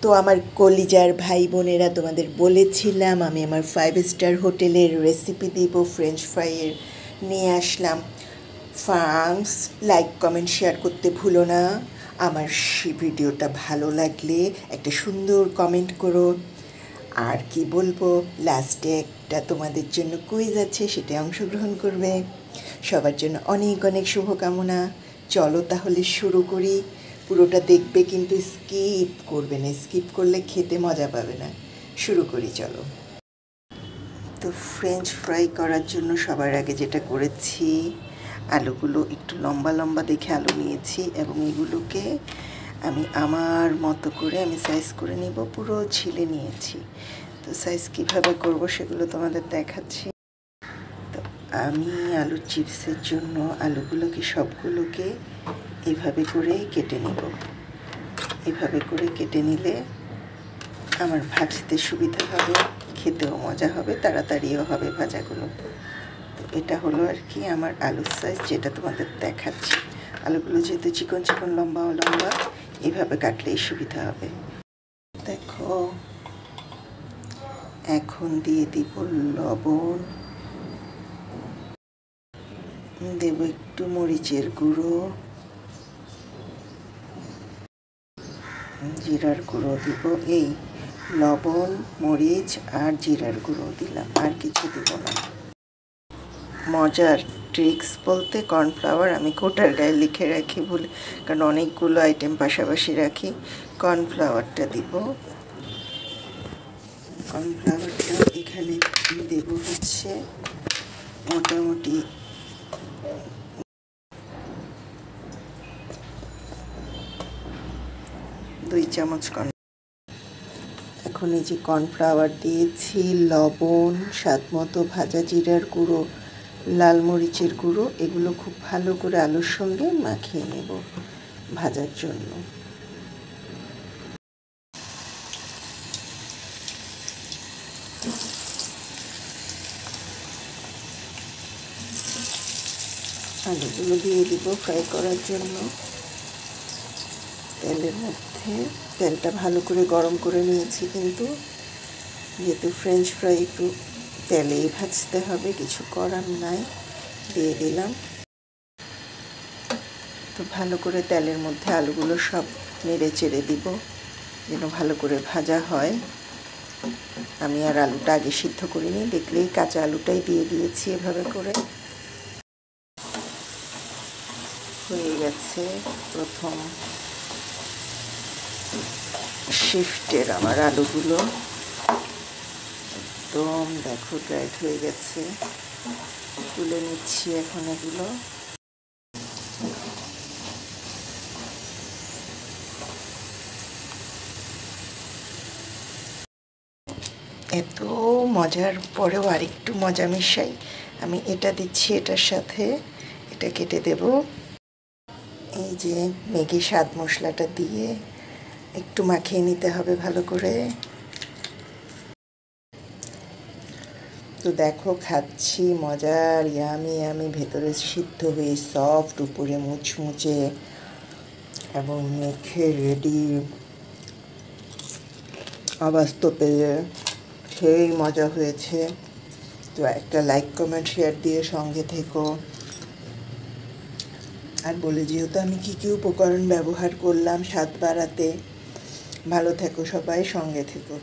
তো আমার কলিজার ভাই বোনেরা, তোমাদের বলেছিলাম আমি আমার 5 স্টার হোটেলের রেসিপি দিব, ফ্রেঞ্চ ফ্রাইয়ের নিয়ে আসলাম। ফ্রান্স, লাইক কমেন্ট শেয়ার করতে ভুলো না। আমার ভিডিওটা ভালো লাগলে একটা সুন্দর কমেন্ট করো। আর কি বলবো, লাস্টে একটা তোমাদের জন্য কুইজ আছে, সেটা অংশগ্রহণ করবে। সবার জন্য অনেক অনেক শুভকামনা। চলো তাহলে শুরু করি। পুরোটা দেখবে, কিন্তু স্কিপ করবে না, স্কিপ করলে খেতে মজা পাবে না। শুরু করি, চলো। তো ফ্রেঞ্চ ফ্রাই করার জন্য সবার আগে যেটা করেছি, আলুগুলো একটু লম্বা লম্বা দেখে আলু নিয়েছি এবং এগুলোকে আমি আমার মতো করে আমি সাইজ করে নিব, পুরো ছিলে নিয়েছি। তো সাইজ কীভাবে করব সেগুলো তোমাদের দেখাচ্ছি। তো আমি আলুর চিপসের জন্য আলুগুলোকে সবগুলোকে এভাবে করে কেটে নিব। এভাবে করে কেটে নিলে আমার ভাজতে সুবিধা হবে, খেতেও মজা হবে, তাড়াতাড়িও হবে ভাজাগুলো। তো এটা হলো আর কি আমার আলুর সাইজ, যেটা তোমাদের দেখাচ্ছি। আলুগুলো যেহেতু চিকন চিকন লম্বা লম্বা, এইভাবে কাটলেই সুবিধা হবে। দেখো, এখন দিয়ে দিব লবণ, দেব একটু মরিচের গুঁড়ো, জিরার গুঁড়ো দিব। এই লবণ, মরিচ আর জিরার গুঁড়ো দিলাম, আর কিছু দিব না। মজার ট্রিক্স বলতে কর্নফ্লাওয়ার আমি কোটার গায়ে লিখে রাখি বলে, কারণ অনেকগুলো আইটেম পাশাপাশি রাখি। কর্নফ্লাওয়ারটা দিব। কর্নফ্লাওয়ারটা এখানে দেব হচ্ছে মোটামুটি 2 চামচ এখন এই যে কর্নফ্লাওয়ার দিয়েছি, লবণ, স্বাদ মতো ভাজা জিরার গুঁড়ো, লাল মরিচের গুঁড়ো, এগুলো খুব ভালো করে আলুর সঙ্গে মাখিয়ে নেব ভাজার জন্য। আলুগুলো দিয়ে দিব ফ্রাই করার জন্য তেলের মধ্যে। তেলটা ভালো করে গরম করে নিয়েছি, কিন্তু যেহেতু ফ্রেঞ্চ ফ্রাই একটু তেলেই ভাজতে হবে, কিছু করার নাই। দিয়ে দিলাম। তো ভালো করে তেলের মধ্যে আলুগুলো সব নেড়ে চেড়ে দিব, যেন ভালো করে ভাজা হয়। আমি আর আলুটা আগে সিদ্ধ করিনি, দেখলেই কাঁচা আলুটাই দিয়ে দিয়েছি এভাবে করে। হয়ে গেছে প্রথম শিফটের আমার আলুগুলো, একদম দেখো ড্রাই হয়ে গেছে। তুলে নিচ্ছি এখন এগুলো। এত মজার পরেও আরেকটু মজা মিশাই, আমি এটা দিচ্ছি এটার সাথে, এটা কেটে দেব। এই যে ম্যাগি স্বাদ মশলাটা দিয়ে একটু মাখিয়ে নিতে হবে ভালো করে। তো দেখো খাচ্ছি, মজার ইয়ামি ইয়ামি, ভেতরে সিদ্ধ হয়ে সফট, উপরে মুচমুচে এবং মেখে রেডি। আওয়াজ তো পেয়ে সেই মজা হয়েছে। তো একটা লাইক কমেন্ট শেয়ার দিয়ে সঙ্গে থেকো। আর বলে যেহেতু আমি কী কী উপকরণ ব্যবহার করলাম স্বাদ বাড়াতে। ভালো থেকো সবাই, সঙ্গে থেকো।